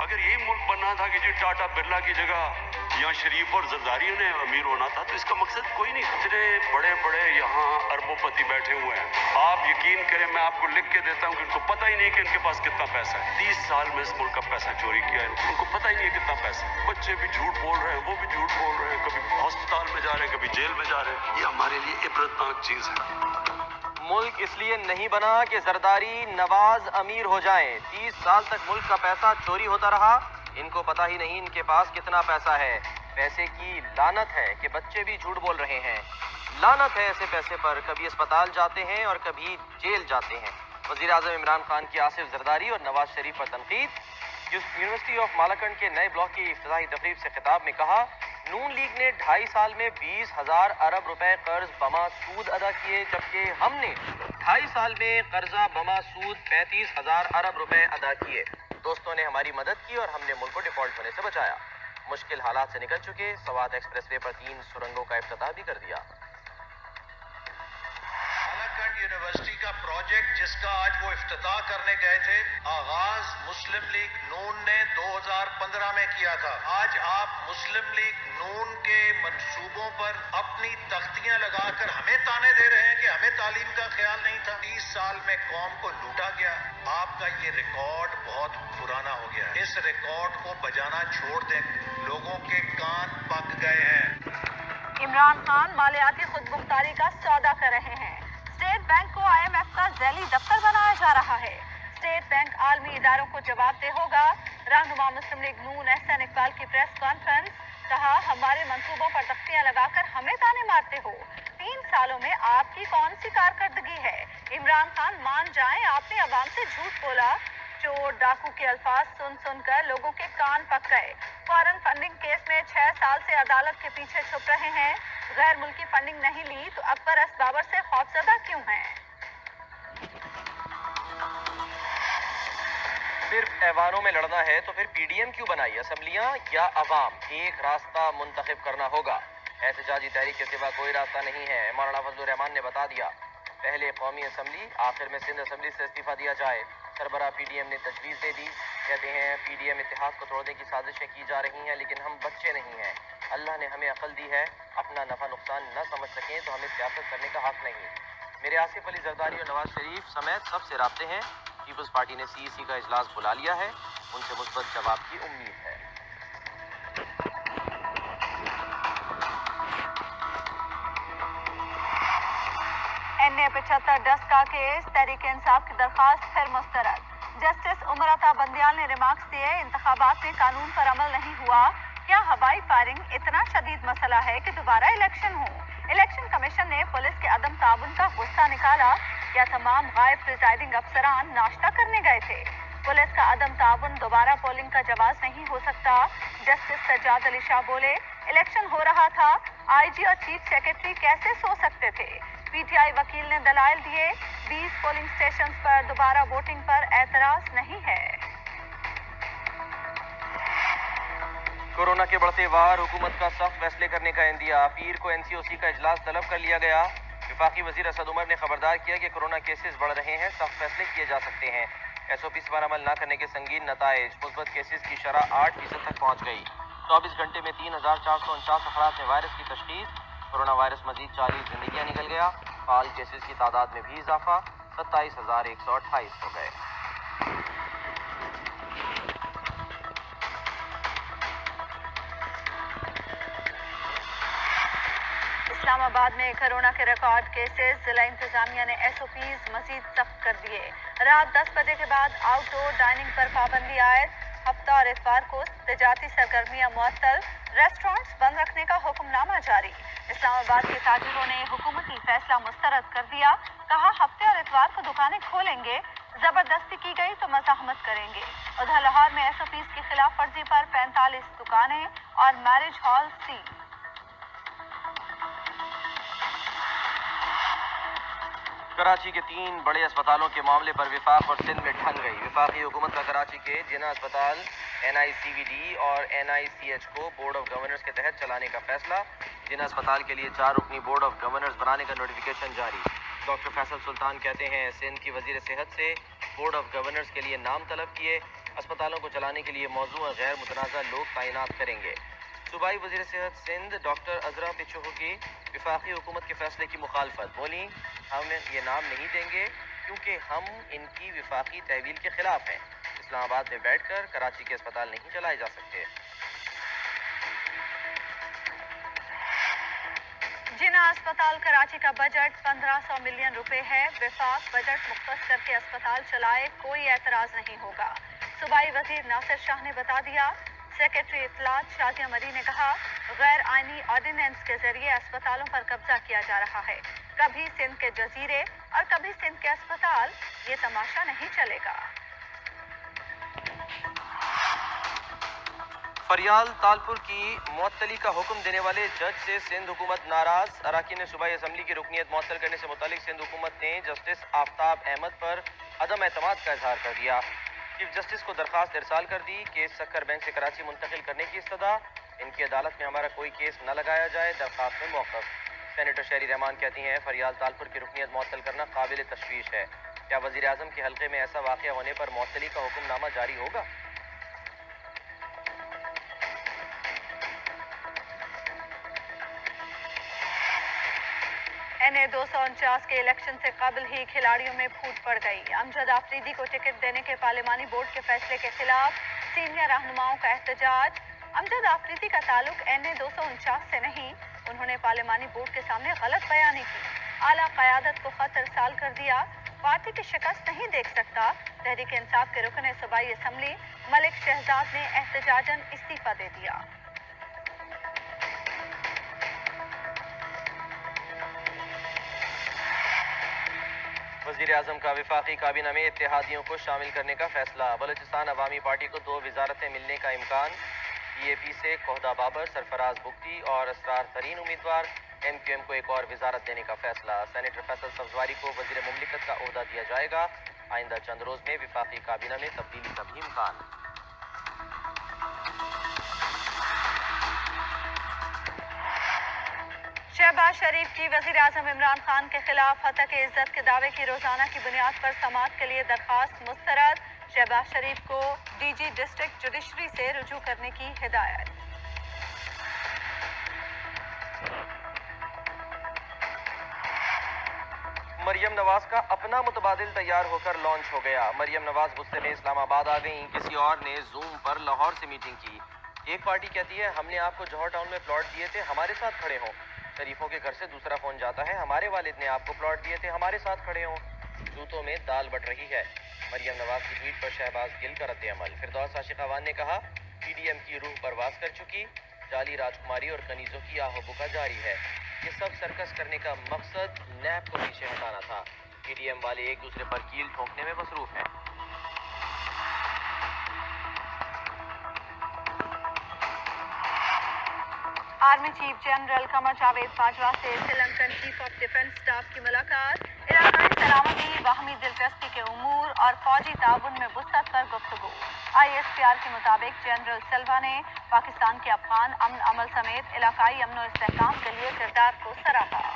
अगर यही मुल्क बनना था कि जी टाटा बिरला की जगह यहाँ शरीफ और जरदारी ने अमीर होना था, तो इसका मकसद कोई नहीं। इतने बड़े बड़े यहाँ अरबोपति बैठे हुए हैं, आप यकीन करें मैं आपको लिख के देता हूँ कि इनको पता ही नहीं कि इनके पास कितना पैसा है। 30 साल में इस मुल्क का पैसा चोरी किया है, उनको पता ही नहीं है कितना पैसा है। बच्चे भी झूठ बोल रहे हैं, वो भी झूठ बोल रहे हैं, कभी अस्पताल में जा रहे हैं, कभी जेल में जा रहे हैं। ये हमारे लिए इबरतनाक चीज है। मुल्क इसलिए नहीं बना कि जरदारी नवाज अमीर हो जाएं। 30 साल तक मुल्क का पैसा चोरी होता रहा, इनको पता ही नहीं इनके पास कितना पैसा है। पैसे की लानत है कि बच्चे भी झूठ बोल रहे हैं। लानत है ऐसे पैसे पर, कभी अस्पताल जाते हैं और कभी जेल जाते हैं। वज़ीर आज़म इमरान खान की आसिफ जरदारी और नवाज शरीफ पर तनकीद। यूनिवर्सिटी ऑफ मालाकंड के नए ब्लॉक की इफ्तिताही तकरीब से खिताब में कहा, नून लीग ने 2.5 साल में 20,000 अरब रुपए कर्ज बमा सूद अदा किए, जबकि हमने 2.5 साल में कर्जा बमा सूद 35,000 अरब रुपए अदा किए। दोस्तों ने हमारी मदद की और हमने मुल्क को डिफॉल्ट होने से बचाया। मुश्किल हालात से निकल चुके सवात एक्सप्रेसवे पर 3 सुरंगों का इफ्तिताह भी कर दिया। यूनिवर्सिटी का प्रोजेक्ट जिसका आज वो इफ्तिताह करने गए थे, आगाज मुस्लिम लीग नून ने 2015 में किया था। आज आप मुस्लिम लीग नून के मंसूबों पर अपनी तख्तियां लगाकर हमें ताने दे रहे हैं कि हमें तालीम का ख्याल नहीं था। 30 साल में कौम को लूटा गया। आपका ये रिकॉर्ड बहुत पुराना हो गया। इस रिकॉर्ड को बजाना छोड़ दें, लोगों के कान पक गए हैं। इमरान खान मालियाती खुद मुख्तारी का सौदा कर रहे हैं। स्टेट बैंक को IMF का झैली दफ्तर बनाया जा रहा है। स्टेट बैंक आलमी इदारों को जवाबदेह होगा। रहनुमा मुस्लिम लीग नून एहसन इकबाल की प्रेस कॉन्फ्रेंस, कहा हमारे मंसूबों पर तख्तियां लगाकर हमें ताने मारते हो। 3 सालों में आपकी कौन सी कारकर्दगी है? इमरान खान मान जाएं, आपने अवाम से झूठ बोला। चोर डाकू के अल्फाज सुन सुनकर लोगों के कान पक गए। फॉरेन फंडिंग केस में 6 साल से अदालत के पीछे छुप रहे हैं। गैर मुल्की फंडिंग नहीं ली तो अकबर असबाबर से खौफजदा क्यों हैं? सिर्फ ऐवानों में लड़ना है तो फिर PDM क्यों बनाई? असम्बलियां या अवाम, एक रास्ता मुंतखब करना होगा। एहतजाजी तहरीक के सिवा कोई रास्ता नहीं है। मौलाना फजलुर रहमान ने बता दिया, पहले कौमी असम्बली, आखिर में सिंध असम्बली से इस्तीफा दिया जाए। सरबरा PDM ने तजवीज़ दे दी। कहते हैं PDM इत्तेहाद को तोड़ने की साजिशें की जा रही हैं, लेकिन हम बच्चे नहीं हैं। अल्लाह ने हमें अक्ल दी है, अपना नफा नुकसान न समझ सकें तो हमें सियासत करने का हक नहीं। मेरे आसिफ अली जरदारी और नवाज शरीफ समेत सबसे राब्ते हैं। पीपल्स पार्टी ने CEC का इजलास बुला लिया है, उनसे मुस्बत जवाब की उम्मीद है। NA 75 10 का केस, तहरीक इंसाफ की दरखास्त फिर मुस्तरद। जस्टिस उमरता बंदियाल ने रिमार्क्स दिए, इंतखाबात में कानून पर अमल नहीं हुआ। क्या हवाई फायरिंग इतना शदीद मसला है कि दोबारा इलेक्शन हो? इलेक्शन कमीशन ने पुलिस के अदम ताउन का गुस्सा निकाला। क्या तमाम गायब प्रिजाइडिंग अफसरान नाश्ता करने गए थे? पुलिस का अदम ताउन दोबारा पोलिंग का जवाज नहीं हो सकता। जस्टिस सज्जाद अली शाह बोले, इलेक्शन हो रहा था, IG और चीफ सेक्रेटरी कैसे सो सकते थे? PTI वकील ने दलाइल दिए। 20 पोलिंग स्टेशन पर दोबारा वोटिंग पर एतराज नहीं है। कोरोना के बढ़ते वार, हुकूमत का सख्त फैसले करने का इंदिया। पीर को NCOC का इजलास तलब कर लिया गया। वफाकी वजीर असद उमर ने खबरदार किया कि कोरोना केसेस बढ़ रहे हैं, सख्त फैसले किए जा सकते हैं। SOP पर अमल न करने के संगीन नताइज। मुस्बत केसेस की शरह 8% तक पहुँच गई। 24 घंटे में 3,449 अफराद में वायरस की तशखीस। कोरोना वायरस मजीद 40 जिंदगियां निकल गया। फाल केसेस की तादाद में भी इजाफा, 27,128 हो गए। इस्लामाबाद में कोरोना के रिकॉर्ड केसेस, जिला इंतजामिया ने SOPs मजीद सख्त कर दिए। रात 10 बजे के बाद आउटडोर डाइनिंग पर पाबंदी आयद। हफ्ता और इतवार को तिजारती सरगर्मियां मुअत्तल, रेस्टोरेंट्स बंद रखने का हुक्मनामा जारी। इस्लामाबाद के ताजिरों ने हुकूमती फैसला मुस्तरद कर दिया। कहा हफ्ते और इतवार को दुकानें खोलेंगे, जबरदस्ती की गई तो मज़ाहमत करेंगे। उधर लाहौर में SOPs की खिलाफ वर्जी पर 45 दुकानें और मैरिज हॉल सील। कराची के 3 बड़े अस्पतालों के मामले पर विफाक और सिंध में ठन गई। विफाकी हुकूमत का कराची के जिना अस्पताल, NICVD और NICH को बोर्ड ऑफ गवर्नर्स के तहत चलाने का फैसला। जिना अस्पताल के लिए 4 रुकनी बोर्ड ऑफ गवर्नर्स बनाने का नोटिफिकेशन जारी। डॉक्टर फैसल सुल्तान कहते हैं, सिंध की वजीर सेहत से बोर्ड ऑफ गवर्नर्स के लिए नाम तलब किए। اسپتالوں کو چلانے کے لیے موضوع غیر متنازع لوگ تعینات کریں گے۔ صوبائی وزیر صحت سندھ ڈاکٹر عذرا پچوہو کی وفاقی حکومت کے فیصلے کی مخالفت، بولیں ہم یہ نام نہیں دیں گے کیونکہ ہم ان کی وفاقی تحویل کے خلاف ہیں۔ اسلام آباد میں بیٹھ کر کراچی کے اسپتال نہیں چلائے جا سکتے۔ جنا اسپتال کراچی کا بجٹ 1500 ملین روپے ہے، وفاق بجٹ مختص کر کے اسپتال چلائے، کوئی اعتراض نہیں ہوگا۔ صوبائی وزیر ناصر شاہ نے بتا دیا۔ سیکرٹری اطلاعات شازیہ مری نے کہا غیر آئینی آرڈیننس کے ذریعے اسپتالوں پر قبضہ کیا جا رہا ہے، کبھی سندھ کے جزیرے اور کبھی سندھ کے اسپتال، یہ تماشا نہیں چلے گا۔ فریال تالپور کی معطلی کا حکم دینے والے جج سے سندھ حکومت ناراض، اراکین صوبائی اسمبلی کی رکنیت معطل کرنے سے متعلق سندھ حکومت نے جسٹس آفتاب احمد پر عدم اعتماد کا اظہار کر دیا۔ چیف جسٹس کو درخواست ارسال کر دی، کیس سکر بینچ سے کراچی منتقل کرنے کی استدعا، ان کی عدالت میں ہمارا کوئی کیس نہ لگایا جائے، درخواست میں موقف۔ سینیٹر شہری رحمان کہتی ہیں فریال تالپور کی رکنیت معطل کرنا قابل تشویش ہے، کیا وزیر اعظم کے حلقے میں ایسا واقعہ ہونے پر معطلی کا حکم نامہ جاری ہوگا؟ NA 249 کے الیکشن سے قبل ہی کھلاڑیوں میں پھوٹ پڑ گئی۔ امجد آفریدی کو ٹکٹ دینے کے پارلیمانی بورڈ کے فیصلے کے خلاف سینئر رہنماؤں کا احتجاج۔ امجد آفریدی کا تعلق NA 249 سے نہیں، انہوں نے پارلیمانی بورڈ کے سامنے غلط بیانی کی، اعلیٰ قیادت کو خط ارسال کر دیا۔ پارٹی کی شکست نہیں دیکھ سکتا، تحریک انصاف کے رکن صوبائی اسمبلی ملک شہزاد نے احتجاجاً استعفیٰ دے دیا۔ وزیر اعظم کا وفاقی کابینہ میں اتحادیوں کو شامل کرنے کا فیصلہ، بلوچستان عوامی پارٹی کو 2 وزارتیں ملنے کا امکان، PAP سے کوہدہ بابر، سرفراز بگٹی اور اسرار ترین امیدوار، MQM کو ایک اور وزارت دینے کا فیصلہ، سینیٹر فیصل سبزواری کو وزیر مملکت کا عہدہ دیا جائے گا، آئندہ چند روز میں وفاقی کابینہ میں تبدیلی کا بھی امکان۔ شہباز شریف کی وزیر اعظم عمران خان کے خلاف ہتک عزت کے دعوے کی روزانہ کی بنیاد پر سماعت کے لیے درخواست مسترد، شہباز شریف کو DG ڈسٹرکٹ جوڈیشری سے رجوع کرنے کی ہدایت۔ مریم نواز کا اپنا متبادل تیار ہو کر لانچ ہو گیا، مریم نواز غصے میں اسلام آباد آ گئیں، کسی اور نے زوم پر لاہور سے میٹنگ کی۔ ایک پارٹی کہتی ہے ہم نے آپ کو جوہر ٹاؤن میں پلاٹ دیے تھے، ہمارے ساتھ کھڑے ہوں، شریفوں کے گھر سے دوسرا فون جاتا ہے ہمارے والد نے آپ کو پلاٹ دیے تھے، ہمارے ساتھ کھڑے ہوں، جوتوں میں دال بٹ رہی ہے۔ مریم نواز کی ٹویٹ پر شہباز گل کا رد عمل، فردوس عاشق اعوان نے کہا PDM کی روح پرواز کر چکی، جعلی راجکماری اور کنیزوں کی آہ و بکا جاری ہے، یہ سب سرکس کرنے کا مقصد نیب کو پیچھے ہٹانا تھا، PDM والے ایک دوسرے پر کیل ٹھونکنے میں مصروف ہیں۔ Army chief general Qamar Javed Bajwa سے Sri Lankan chief of defence staff کی ملاقات، علاقائی سلامتی، باہمی دلچسپی کے امور اور فوجی تعاون میں وسعت پر گفتگو۔ ISPR کے مطابق جنرل سلوا نے پاکستان کے افغان امن عمل سمیت علاقائی امن و استحکام کے لیے کردار کو سراہا۔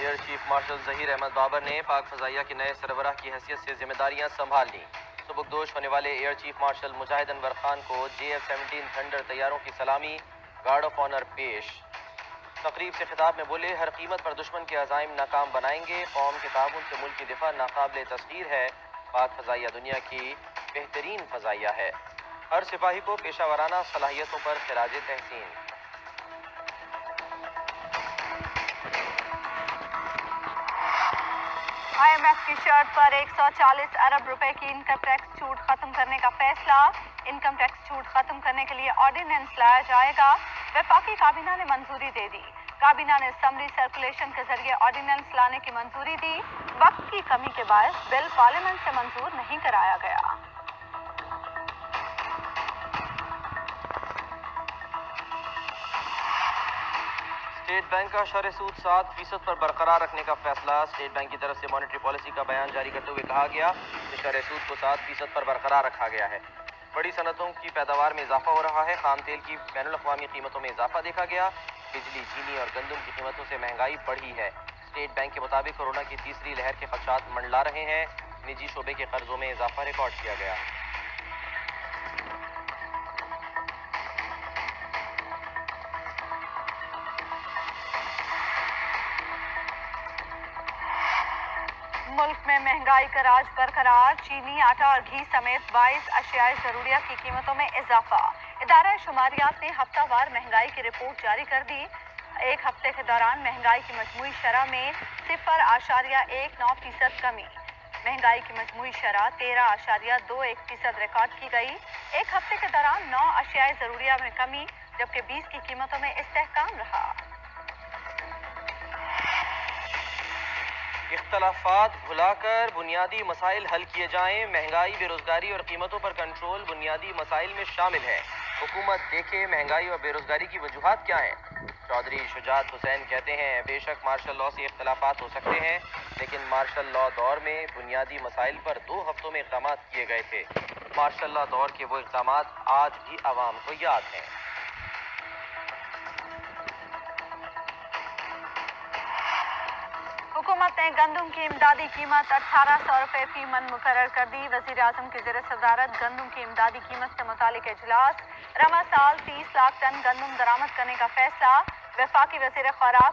Air chief marshal Zaheer Ahmed Babar نے پاک فضائیہ کے نئے سربراہ کی حیثیت سے ذمہ داریاں سنبھال لیں، سبکدوش ہونے والے ایئر چیف مارشل مجاہد انور خان کو JF-17 تھنڈر طیاروں کی سلامی، گارڈ آف آنر پیش۔ تقریب سے خطاب میں بولے ہر قیمت پر دشمن کے عزائم ناکام بنائیں گے، قوم کے تعاون سے ملک کی دفاع ناقابل تسخیر ہے، پاک فضائیہ دنیا کی بہترین فضائیہ ہے، ہر سپاہی کو پیشہ ورانہ صلاحیتوں پر خراج تحسین۔ IMF کی شرط پر 140 ارب روپے کی انکم ٹیکس چھوٹ ختم کرنے کا فیصلہ، انکم ٹیکس چھوٹ ختم کرنے کے لیے آرڈیننس لایا جائے گا، وفاقی کابینہ نے منظوری دے دی، کابینہ نے سمری سرکولیشن کے ذریعے آرڈیننس لانے کی منظوری دی، وقت کی کمی کے باعث بل پارلیمنٹ سے منظور نہیں کرایا گیا۔ स्टेट बैंक का शरह सूद 7% पर बरकरार रखने का फैसला। स्टेट बैंक की तरफ से मॉनेटरी पॉलिसी का बयान जारी करते हुए कहा गया कि शरह सूद को 7% पर बरकरार रखा गया है। बड़ी सनतों की पैदावार में इजाफा हो रहा है। खाम तेल की बैनुल-अक़वामी कीमतों में इजाफा देखा गया। बिजली, चीनी और गंदम की कीमतों से महंगाई बढ़ी है। स्टेट बैंक के मुताबिक कोरोना की तीसरी लहर के खदशात मंडला रहे हैं। निजी शोबे के कर्जों में इजाफा रिकॉर्ड किया गया। मुल्क में महंगाई का राज बरकरार। चीनी, आटा और घी समेत 22 अशियाए जरूरियात की कीमतों में इजाफा। इदारा शुमारियात ने हफ्तावार महंगाई की रिपोर्ट जारी कर दी। एक हफ्ते के दौरान महंगाई की मजमूई शरह में 0.19% कमी। महंगाई की मजमूई शरह 13.21% रिकॉर्ड की गई। एक हफ्ते के दौरान 9 अशियाए जरूरिया में कमी, जबकि 20 की कीमतों में इस्तेहकाम रहा। इख्तलाफात भुलाकर बुनियादी मसाइल हल किए जाएं। महंगाई, बेरोजगारी और कीमतों पर कंट्रोल बुनियादी मसाइल में शामिल है। हुकूमत देखे महंगाई और बेरोजगारी की वजूहात क्या हैं। चौधरी शुजात हुसैन कहते हैं, बेशक मार्शल लॉ से इख्तलाफात हो सकते हैं, लेकिन मार्शल लॉ दौर में बुनियादी मसाइल पर 2 हफ्तों में इक़दाम किए गए थे। मार्शल लॉ दौर के वो इक़दाम आज भी आवाम को याद हैं। हुकूमत ने गंदम की इमदादी कीमत 1800 रुपये फी मन मुकर्रर कर दी। वजीर आजम की ज़ेर सदारत गंदम की इमदादी कीमत से मुतालिक इजलास। रवा साल 30 लाख टन गंदम दरामद करने का फैसला। वफाकी वज़ीर खुराक